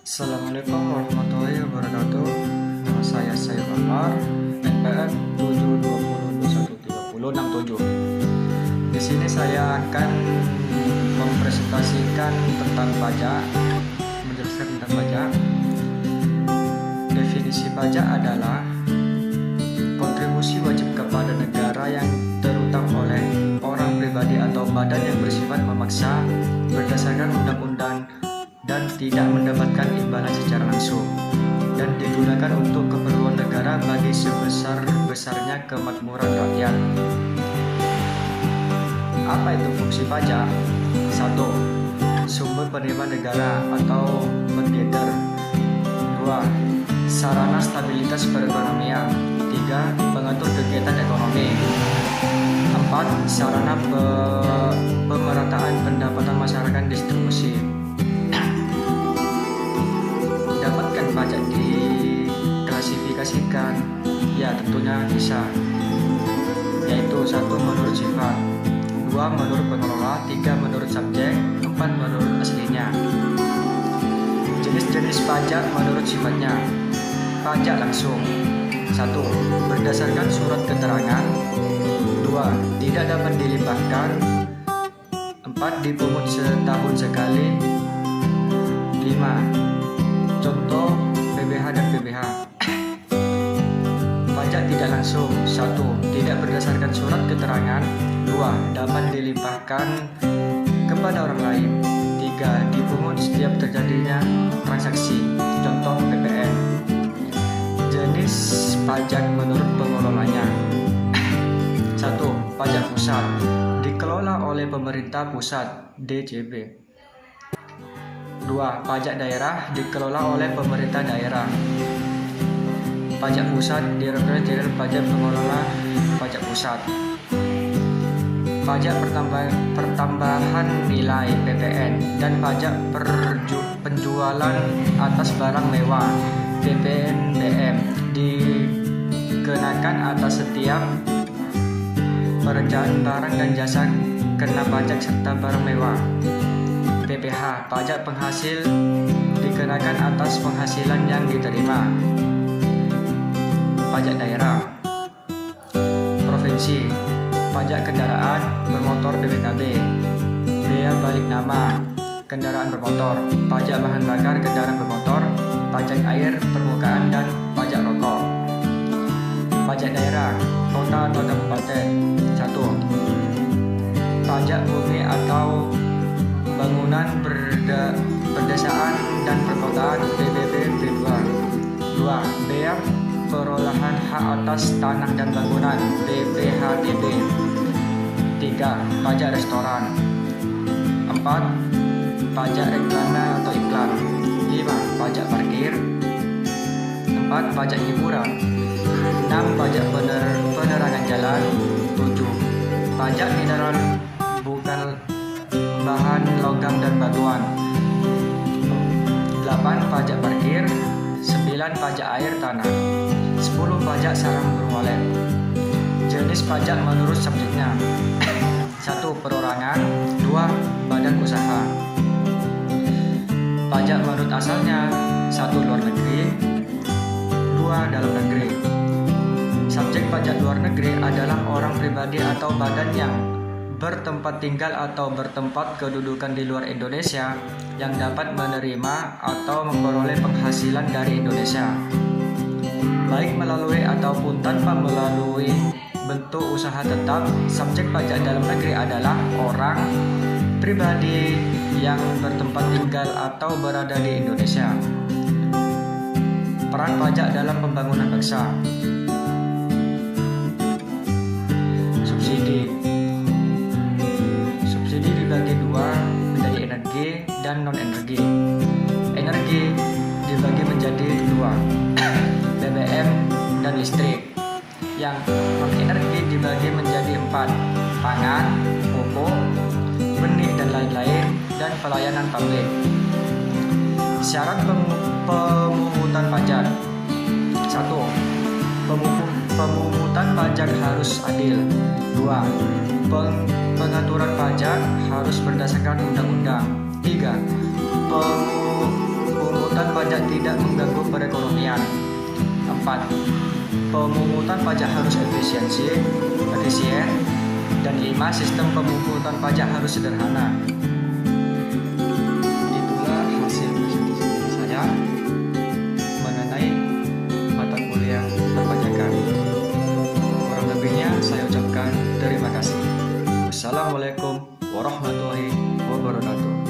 Assalamualaikum warahmatullahi wabarakatuh. Nama saya Sayyid Anwar, NPM 720213067. Di sini saya akan mempresentasikan tentang pajak, menjelaskan tentang pajak. Definisi pajak adalah kontribusi wajib kepada negara yang terutang oleh orang pribadi atau badan yang bersifat memaksa berdasarkan undang-undang dan tidak mendapatkan imbalan secara langsung dan digunakan untuk keperluan negara bagi sebesar-besarnya kemakmuran rakyat. Apa itu fungsi pajak? 1. Sumber penerimaan negara atau pengedar. 2. Sarana stabilitas perekonomian. 3. Pengatur kegiatan ekonomi. 4. Sarana pemerataan pendapatan masyarakat distribusi. Dapatkah pajak diklasifikasikan? Ya, tentunya bisa. Yaitu 1. Menurut sifat, 2. Menurut pengelola, 3. Menurut subjek, 4. Menurut aslinya. Jenis-jenis pajak menurut sifatnya. Pajak langsung. 1. Berdasarkan surat keterangan. 2. Tidak dapat dilimpahkan. 4. Dipungut setahun sekali. 5. Contoh PBH dan PBH. Pajak tidak langsung. 1. Tidak berdasarkan surat keterangan. 2. Dapat dilimpahkan kepada orang lain. 3. Dipungut setiap terjadinya transaksi. Contoh PPN. Jenis pajak menurut pengelolanya. 1. Pajak pusat, dikelola oleh pemerintah pusat (DJP). 2. Pajak daerah, dikelola oleh pemerintah daerah. Pajak pusat, Direktorat Jenderal Pajak Pengelola Pajak Pusat. Pajak pertambahan nilai (PPN) dan pajak penjualan atas barang mewah (PPNBM) dikenakan atas setiap pekerjaan barang dan jasa kena pajak serta barang mewah. PPH, pajak penghasil, dikenakan atas penghasilan yang diterima. Pajak daerah. Provinsi, pajak kendaraan bermotor BPKB, bea balik nama kendaraan bermotor, pajak bahan bakar kendaraan bermotor, pajak air permukaan dan pajak rokok. Pajak daerah, kota atau kabupaten. 1. Pajak bumi atau bangunan perdesaan dan perkotaan PBB-B2. 2. Bea perolahan hak atas tanah dan bangunan BPHTB. 3. Pajak restoran. 4. Pajak reklame atau iklan. 5. Pajak parkir. 4. Pajak hiburan. 6. Pajak penerangan jalan. 7. Pajak mineral bukan bahan logam dan batuan. 8. Pajak parkir. 9. Pajak air tanah. 10. Pajak sarang berwalet. Jenis pajak menurut subjeknya. 1. Perorangan. 2. Badan usaha. Pajak menurut asalnya. 1. Luar negeri. 2. Dalam negeri. Subjek pajak luar negeri adalah orang pribadi atau badan yang bertempat tinggal atau bertempat kedudukan di luar Indonesia yang dapat menerima atau memperoleh penghasilan dari Indonesia, baik melalui ataupun tanpa melalui bentuk usaha tetap. Subjek pajak dalam negeri adalah orang pribadi yang bertempat tinggal atau berada di Indonesia. Peran pajak dalam pembangunan bangsa. Subsidi. Subsidi dibagi dua menjadi energi dan non-energi. Energi dibagi menjadi dua, BBM dan listrik. Yang non-energi dibagi menjadi 4, pangan, pupuk, benih dan lain-lain, dan pelayanan publik. Syarat pemungutan pajak. 1. Pemungutan pajak harus adil. 2. Pengaturan pajak harus berdasarkan undang-undang. 3. Pemungutan pajak tidak mengganggu perekonomian. 4. Pemungutan pajak harus efisien. Dan 5. Sistem pemungutan pajak harus sederhana. Itulah hasil presentasi saya mengenai mata kuliah perpajakan. Kurang lebihnya saya ucapkan terima kasih. Wassalamualaikum warahmatullahi wabarakatuh.